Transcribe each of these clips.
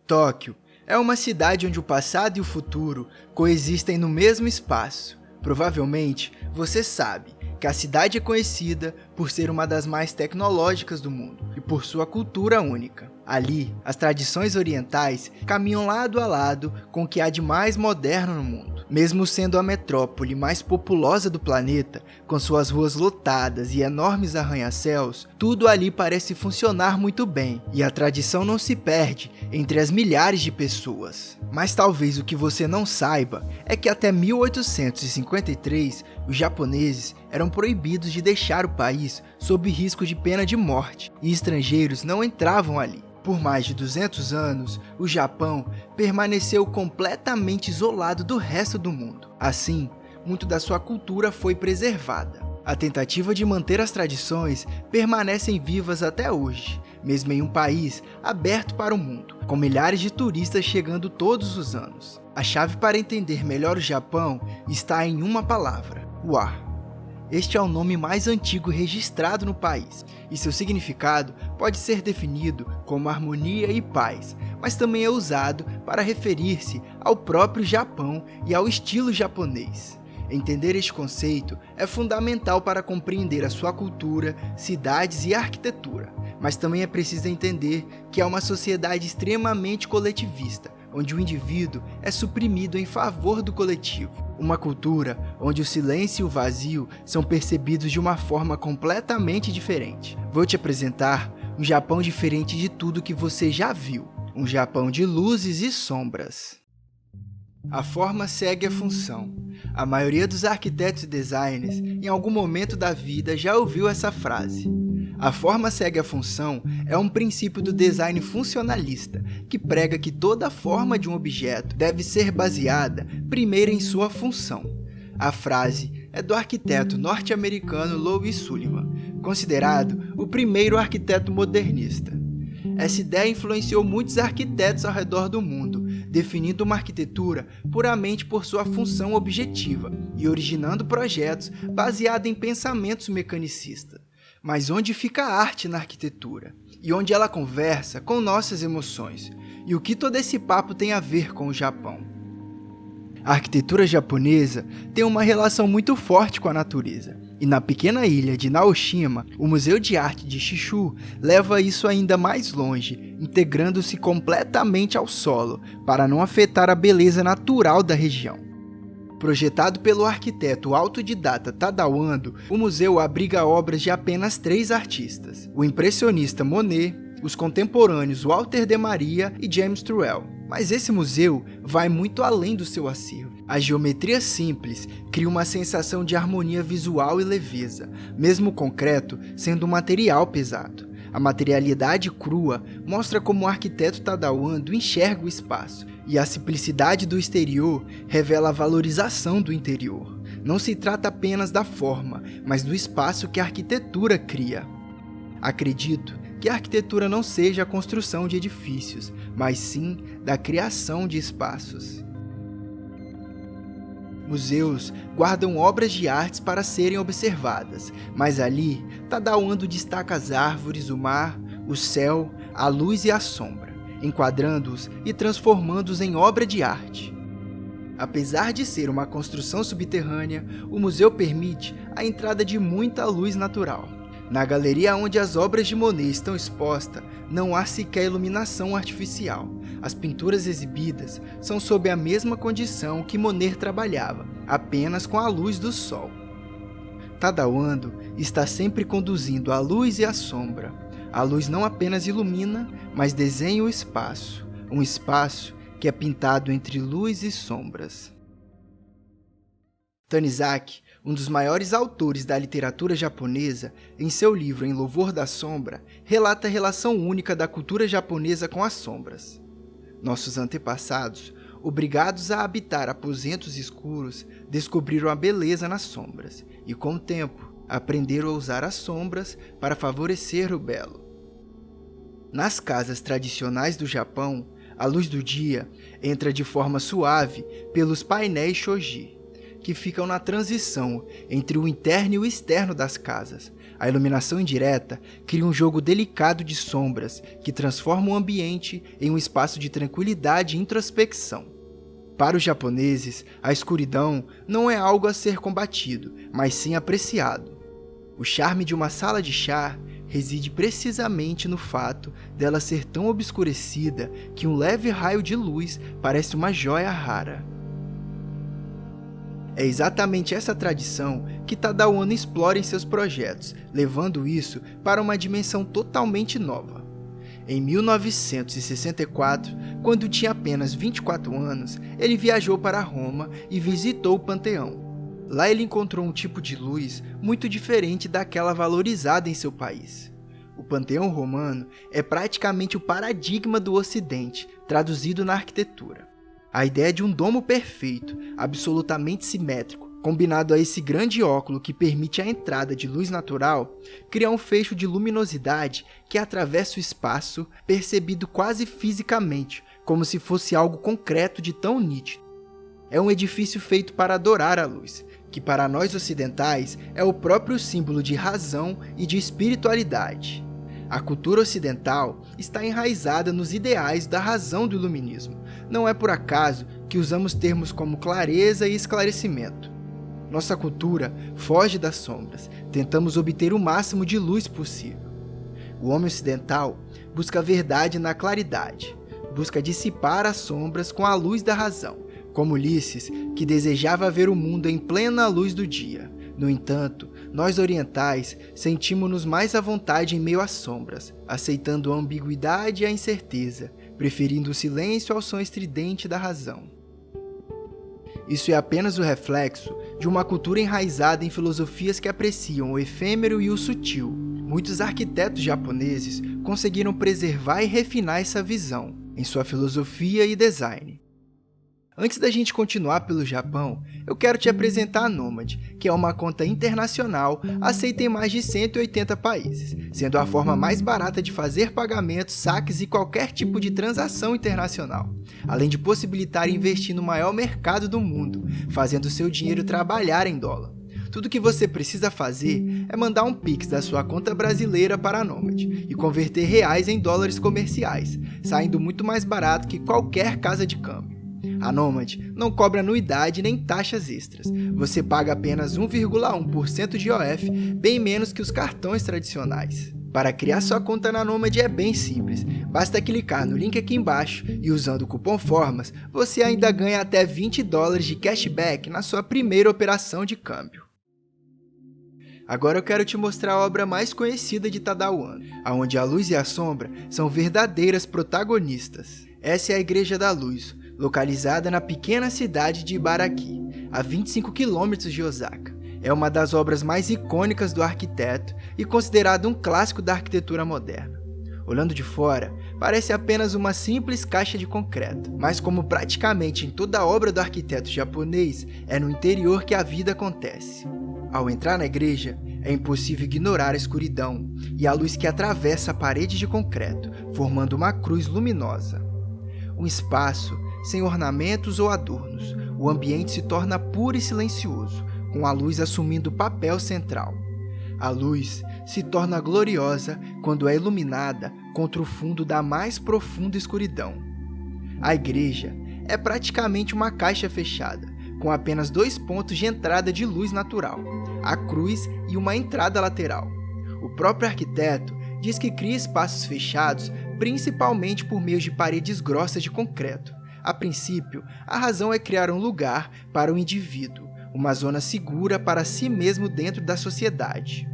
Tóquio é uma cidade onde o passado e o futuro coexistem no mesmo espaço. Provavelmente você sabe que a cidade é conhecida por ser uma das mais tecnológicas do mundo e por sua cultura única. Ali, as tradições orientais caminham lado a lado com o que há de mais moderno no mundo. Mesmo sendo a metrópole mais populosa do planeta, com suas ruas lotadas e enormes arranha-céus, tudo ali parece funcionar muito bem, e a tradição não se perde entre as milhares de pessoas. Mas talvez o que você não saiba é que até 1853, os japoneses eram proibidos de deixar o país sob risco de pena de morte, e estrangeiros não entravam ali. Por mais de 200 anos, o Japão permaneceu completamente isolado do resto do mundo. Assim, muito da sua cultura foi preservada. A tentativa de manter as tradições permanecem vivas até hoje, mesmo em um país aberto para o mundo, com milhares de turistas chegando todos os anos. A chave para entender melhor o Japão está em uma palavra: wa. Este é o nome mais antigo registrado no país, e seu significado pode ser definido como harmonia e paz, mas também é usado para referir-se ao próprio Japão e ao estilo japonês. Entender este conceito é fundamental para compreender a sua cultura, cidades e arquitetura, mas também é preciso entender que é uma sociedade extremamente coletivista, onde o indivíduo é suprimido em favor do coletivo. Uma cultura onde o silêncio e o vazio são percebidos de uma forma completamente diferente. Vou te apresentar um Japão diferente de tudo que você já viu. Um Japão de luzes e sombras. A forma segue a função. A maioria dos arquitetos e designers, em algum momento da vida, já ouviu essa frase. A forma segue a função é um princípio do design funcionalista, que prega que toda forma de um objeto deve ser baseada primeiro em sua função. A frase é do arquiteto norte-americano Louis Sullivan, considerado o primeiro arquiteto modernista. Essa ideia influenciou muitos arquitetos ao redor do mundo, definindo uma arquitetura puramente por sua função objetiva e originando projetos baseados em pensamentos mecanicistas. Mas onde fica a arte na arquitetura? E onde ela conversa com nossas emoções? E o que todo esse papo tem a ver com o Japão? A arquitetura japonesa tem uma relação muito forte com a natureza. E na pequena ilha de Naoshima, o Museu de Arte de Shishu leva isso ainda mais longe, integrando-se completamente ao solo, para não afetar a beleza natural da região. Projetado pelo arquiteto autodidata Tadao Ando, o museu abriga obras de apenas 3 artistas: o impressionista Monet, os contemporâneos Walter de Maria e James Turrell. Mas esse museu vai muito além do seu acervo. A geometria simples cria uma sensação de harmonia visual e leveza, mesmo o concreto sendo um material pesado. A materialidade crua mostra como o arquiteto Tadao Ando enxerga o espaço, e a simplicidade do exterior revela a valorização do interior. Não se trata apenas da forma, mas do espaço que a arquitetura cria. Acredito que a arquitetura não seja a construção de edifícios, mas sim da criação de espaços. Museus guardam obras de artes para serem observadas, mas ali Tadao Ando destaca as árvores, o mar, o céu, a luz e a sombra, enquadrando-os e transformando-os em obra de arte. Apesar de ser uma construção subterrânea, o museu permite a entrada de muita luz natural. Na galeria onde as obras de Monet estão expostas, não há sequer iluminação artificial. As pinturas exibidas são sob a mesma condição que Monet trabalhava, apenas com a luz do sol. Tadao Ando está sempre conduzindo a luz e a sombra. A luz não apenas ilumina, mas desenha o espaço, um espaço que é pintado entre luz e sombras. Tanizaki, um dos maiores autores da literatura japonesa, em seu livro Em Louvor da Sombra, relata a relação única da cultura japonesa com as sombras. Nossos antepassados, obrigados a habitar aposentos escuros, descobriram a beleza nas sombras e, com o tempo, aprenderam a usar as sombras para favorecer o belo. Nas casas tradicionais do Japão, a luz do dia entra de forma suave pelos painéis shoji, que ficam na transição entre o interno e o externo das casas. A iluminação indireta cria um jogo delicado de sombras que transforma o ambiente em um espaço de tranquilidade e introspecção. Para os japoneses, a escuridão não é algo a ser combatido, mas sim apreciado. O charme de uma sala de chá reside precisamente no fato dela ser tão obscurecida que um leve raio de luz parece uma joia rara. É exatamente essa tradição que Tadao Ando explora em seus projetos, levando isso para uma dimensão totalmente nova. Em 1964, quando tinha apenas 24 anos, ele viajou para Roma e visitou o Panteão. Lá ele encontrou um tipo de luz muito diferente daquela valorizada em seu país. O Panteão Romano é praticamente o paradigma do Ocidente, traduzido na arquitetura. A ideia de um domo perfeito, absolutamente simétrico, combinado a esse grande óculo que permite a entrada de luz natural, cria um fecho de luminosidade que atravessa o espaço, percebido quase fisicamente, como se fosse algo concreto de tão nítido. É um edifício feito para adorar a luz, que para nós ocidentais é o próprio símbolo de razão e de espiritualidade. A cultura ocidental está enraizada nos ideais da razão do iluminismo. Não é por acaso que usamos termos como clareza e esclarecimento. Nossa cultura foge das sombras, tentamos obter o máximo de luz possível. O homem ocidental busca a verdade na claridade, busca dissipar as sombras com a luz da razão, como Ulisses, que desejava ver o mundo em plena luz do dia. No entanto, nós orientais sentimos-nos mais à vontade em meio às sombras, aceitando a ambiguidade e a incerteza, preferindo o silêncio ao som estridente da razão. Isso é apenas o reflexo de uma cultura enraizada em filosofias que apreciam o efêmero e o sutil. Muitos arquitetos japoneses conseguiram preservar e refinar essa visão em sua filosofia e design. Antes da gente continuar pelo Japão, eu quero te apresentar a Nomad, que é uma conta internacional aceita em mais de 180 países, sendo a forma mais barata de fazer pagamentos, saques e qualquer tipo de transação internacional, além de possibilitar investir no maior mercado do mundo, fazendo seu dinheiro trabalhar em dólar. Tudo que você precisa fazer é mandar um Pix da sua conta brasileira para a Nomad e converter reais em dólares comerciais, saindo muito mais barato que qualquer casa de câmbio. A Nomad não cobra anuidade nem taxas extras. Você paga apenas 1,1% de IOF, bem menos que os cartões tradicionais. Para criar sua conta na Nomad é bem simples. Basta clicar no link aqui embaixo e usando o cupom FORMAS, você ainda ganha até $20 de cashback na sua primeira operação de câmbio. Agora eu quero te mostrar a obra mais conhecida de Tadao Ando, onde a luz e a sombra são verdadeiras protagonistas. Essa é a Igreja da Luz, localizada na pequena cidade de Ibaraki, a 25 km de Osaka. É uma das obras mais icônicas do arquiteto e considerado um clássico da arquitetura moderna. Olhando de fora, parece apenas uma simples caixa de concreto, mas como praticamente em toda a obra do arquiteto japonês, é no interior que a vida acontece. Ao entrar na igreja, é impossível ignorar a escuridão e a luz que atravessa a parede de concreto, formando uma cruz luminosa. Um espaço sem ornamentos ou adornos, o ambiente se torna puro e silencioso, com a luz assumindo o papel central. A luz se torna gloriosa quando é iluminada contra o fundo da mais profunda escuridão. A igreja é praticamente uma caixa fechada, com apenas 2 pontos de entrada de luz natural, a cruz e uma entrada lateral. O próprio arquiteto diz que cria espaços fechados principalmente por meio de paredes grossas de concreto. A princípio, a razão é criar um lugar para o indivíduo, uma zona segura para si mesmo dentro da sociedade.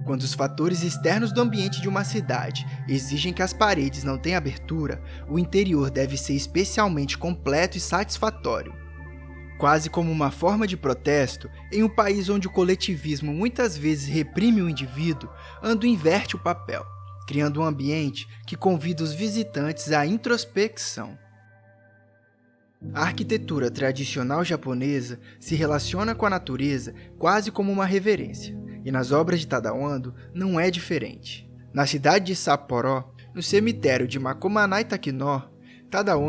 Quando os fatores externos do ambiente de uma cidade exigem que as paredes não tenham abertura, o interior deve ser especialmente completo e satisfatório. Quase como uma forma de protesto, em um país onde o coletivismo muitas vezes reprime o indivíduo, Ando inverte o papel, criando um ambiente que convida os visitantes à introspecção. A arquitetura tradicional japonesa se relaciona com a natureza quase como uma reverência, e nas obras de Tadao Ando não é diferente. Na cidade de Sapporo, no cemitério de Makomanai Takinor, Tadao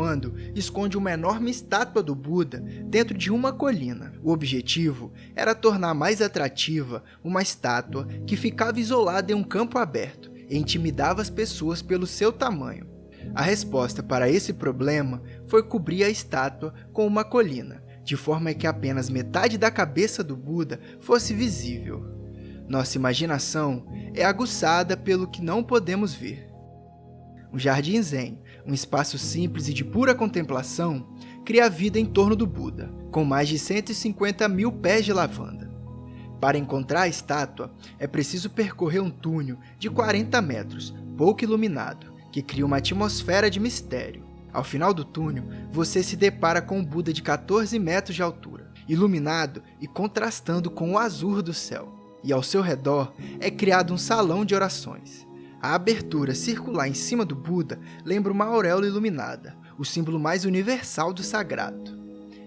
esconde uma enorme estátua do Buda dentro de uma colina. O objetivo era tornar mais atrativa uma estátua que ficava isolada em um campo aberto e intimidava as pessoas pelo seu tamanho. A resposta para esse problema foi cobrir a estátua com uma colina, de forma que apenas metade da cabeça do Buda fosse visível. Nossa imaginação é aguçada pelo que não podemos ver. Um jardim zen, um espaço simples e de pura contemplação, cria vida em torno do Buda, com mais de 150 mil pés de lavanda. Para encontrar a estátua, é preciso percorrer um túnel de 40 metros, pouco iluminado, que cria uma atmosfera de mistério. Ao final do túnel, você se depara com um Buda de 14 metros de altura, iluminado e contrastando com o azul do céu. E ao seu redor é criado um salão de orações. A abertura circular em cima do Buda lembra uma auréola iluminada, o símbolo mais universal do sagrado.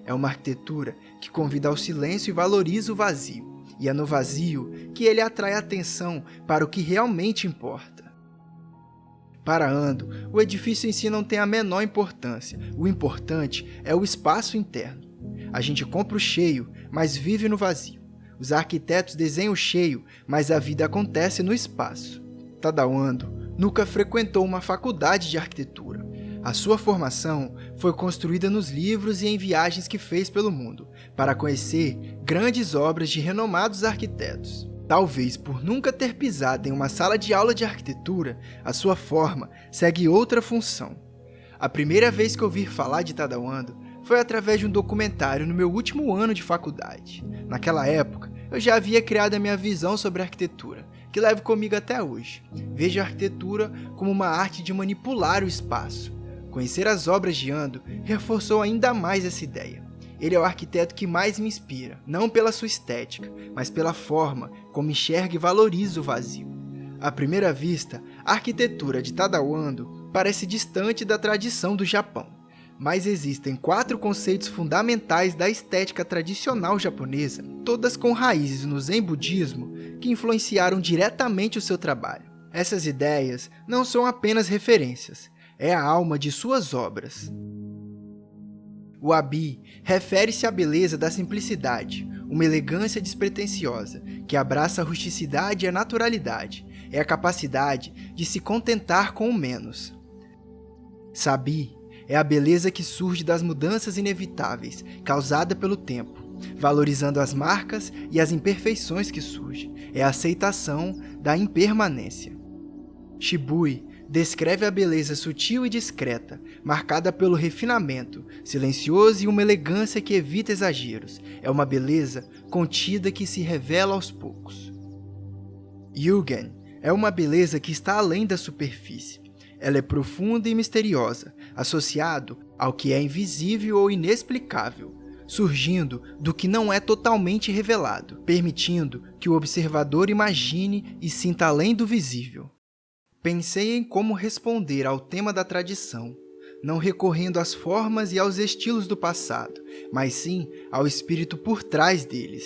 É uma arquitetura que convida ao silêncio e valoriza o vazio, e é no vazio que ele atrai a atenção para o que realmente importa. Para Ando, o edifício em si não tem a menor importância, o importante é o espaço interno. A gente compra o cheio, mas vive no vazio. Os arquitetos desenham o cheio, mas a vida acontece no espaço. Tadao nunca frequentou uma faculdade de arquitetura. A sua formação foi construída nos livros e em viagens que fez pelo mundo, para conhecer grandes obras de renomados arquitetos. Talvez por nunca ter pisado em uma sala de aula de arquitetura, a sua forma segue outra função. A primeira vez que ouvi falar de Tadao foi através de um documentário no meu último ano de faculdade. Naquela época, eu já havia criado a minha visão sobre arquitetura, que levo comigo até hoje. Vejo a arquitetura como uma arte de manipular o espaço. Conhecer as obras de Ando reforçou ainda mais essa ideia. Ele é o arquiteto que mais me inspira, não pela sua estética, mas pela forma como enxerga e valoriza o vazio. À primeira vista, a arquitetura de Tadao parece distante da tradição do Japão, mas existem 4 conceitos fundamentais da estética tradicional japonesa, todas com raízes no Zen budismo, que influenciaram diretamente o seu trabalho. Essas ideias não são apenas referências, é a alma de suas obras. O Abi refere-se à beleza da simplicidade, uma elegância despretensiosa, que abraça a rusticidade e a naturalidade, é a capacidade de se contentar com o menos. Sabi é a beleza que surge das mudanças inevitáveis, causada pelo tempo, valorizando as marcas e as imperfeições que surgem, é a aceitação da impermanência. Shibui descreve a beleza sutil e discreta, marcada pelo refinamento, silencioso e uma elegância que evita exageros. É uma beleza contida que se revela aos poucos. Yugen é uma beleza que está além da superfície. Ela é profunda e misteriosa, associado ao que é invisível ou inexplicável, surgindo do que não é totalmente revelado, permitindo que o observador imagine e sinta além do visível. Pensei em como responder ao tema da tradição, não recorrendo às formas e aos estilos do passado, mas sim ao espírito por trás deles.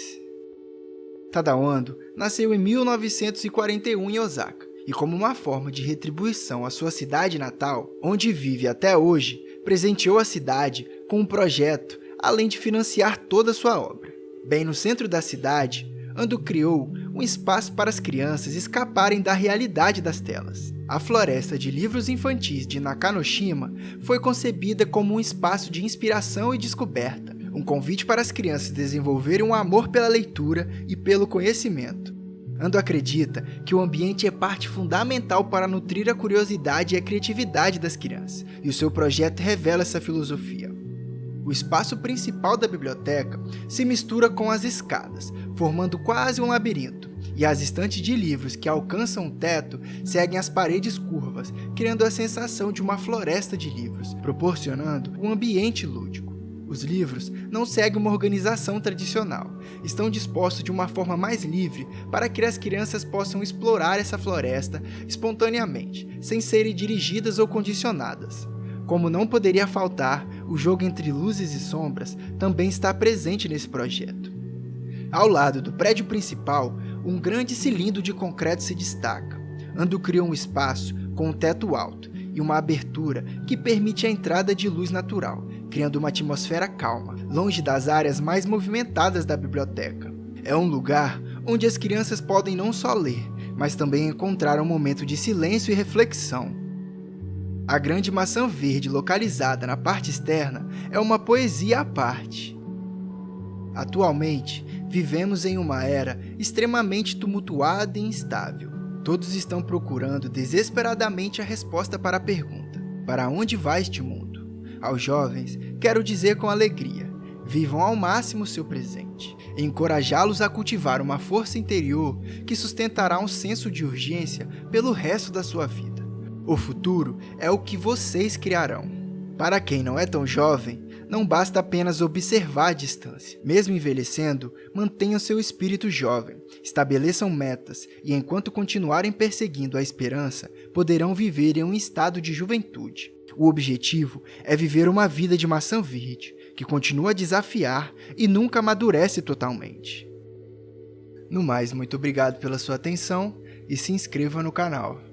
Tadao nasceu em 1941 em Osaka, e como uma forma de retribuição à sua cidade natal, onde vive até hoje, presenteou a cidade com um projeto, além de financiar toda a sua obra. Bem no centro da cidade, Ando criou um espaço para as crianças escaparem da realidade das telas. A floresta de livros infantis de Nakanoshima foi concebida como um espaço de inspiração e descoberta, um convite para as crianças desenvolverem um amor pela leitura e pelo conhecimento. Ando acredita que o ambiente é parte fundamental para nutrir a curiosidade e a criatividade das crianças, e o seu projeto revela essa filosofia. O espaço principal da biblioteca se mistura com as escadas, formando quase um labirinto, e as estantes de livros que alcançam o teto seguem as paredes curvas, criando a sensação de uma floresta de livros, proporcionando um ambiente lúdico. Os livros não seguem uma organização tradicional, estão dispostos de uma forma mais livre para que as crianças possam explorar essa floresta espontaneamente, sem serem dirigidas ou condicionadas. Como não poderia faltar, o jogo entre luzes e sombras também está presente nesse projeto. Ao lado do prédio principal, um grande cilindro de concreto se destaca. Ando criou um espaço com um teto alto, e uma abertura que permite a entrada de luz natural, criando uma atmosfera calma, longe das áreas mais movimentadas da biblioteca. É um lugar onde as crianças podem não só ler, mas também encontrar um momento de silêncio e reflexão. A grande maçã verde localizada na parte externa é uma poesia à parte. Atualmente, vivemos em uma era extremamente tumultuada e instável. Todos estão procurando desesperadamente a resposta para a pergunta: para onde vai este mundo? Aos jovens, quero dizer com alegria: vivam ao máximo o seu presente, e encorajá-los a cultivar uma força interior que sustentará um senso de urgência pelo resto da sua vida. O futuro é o que vocês criarão. Para quem não é tão jovem, não basta apenas observar a distância. Mesmo envelhecendo, mantenham seu espírito jovem, estabeleçam metas e, enquanto continuarem perseguindo a esperança, poderão viver em um estado de juventude. O objetivo é viver uma vida de maçã verde, que continua a desafiar e nunca amadurece totalmente. No mais, muito obrigado pela sua atenção e se inscreva no canal.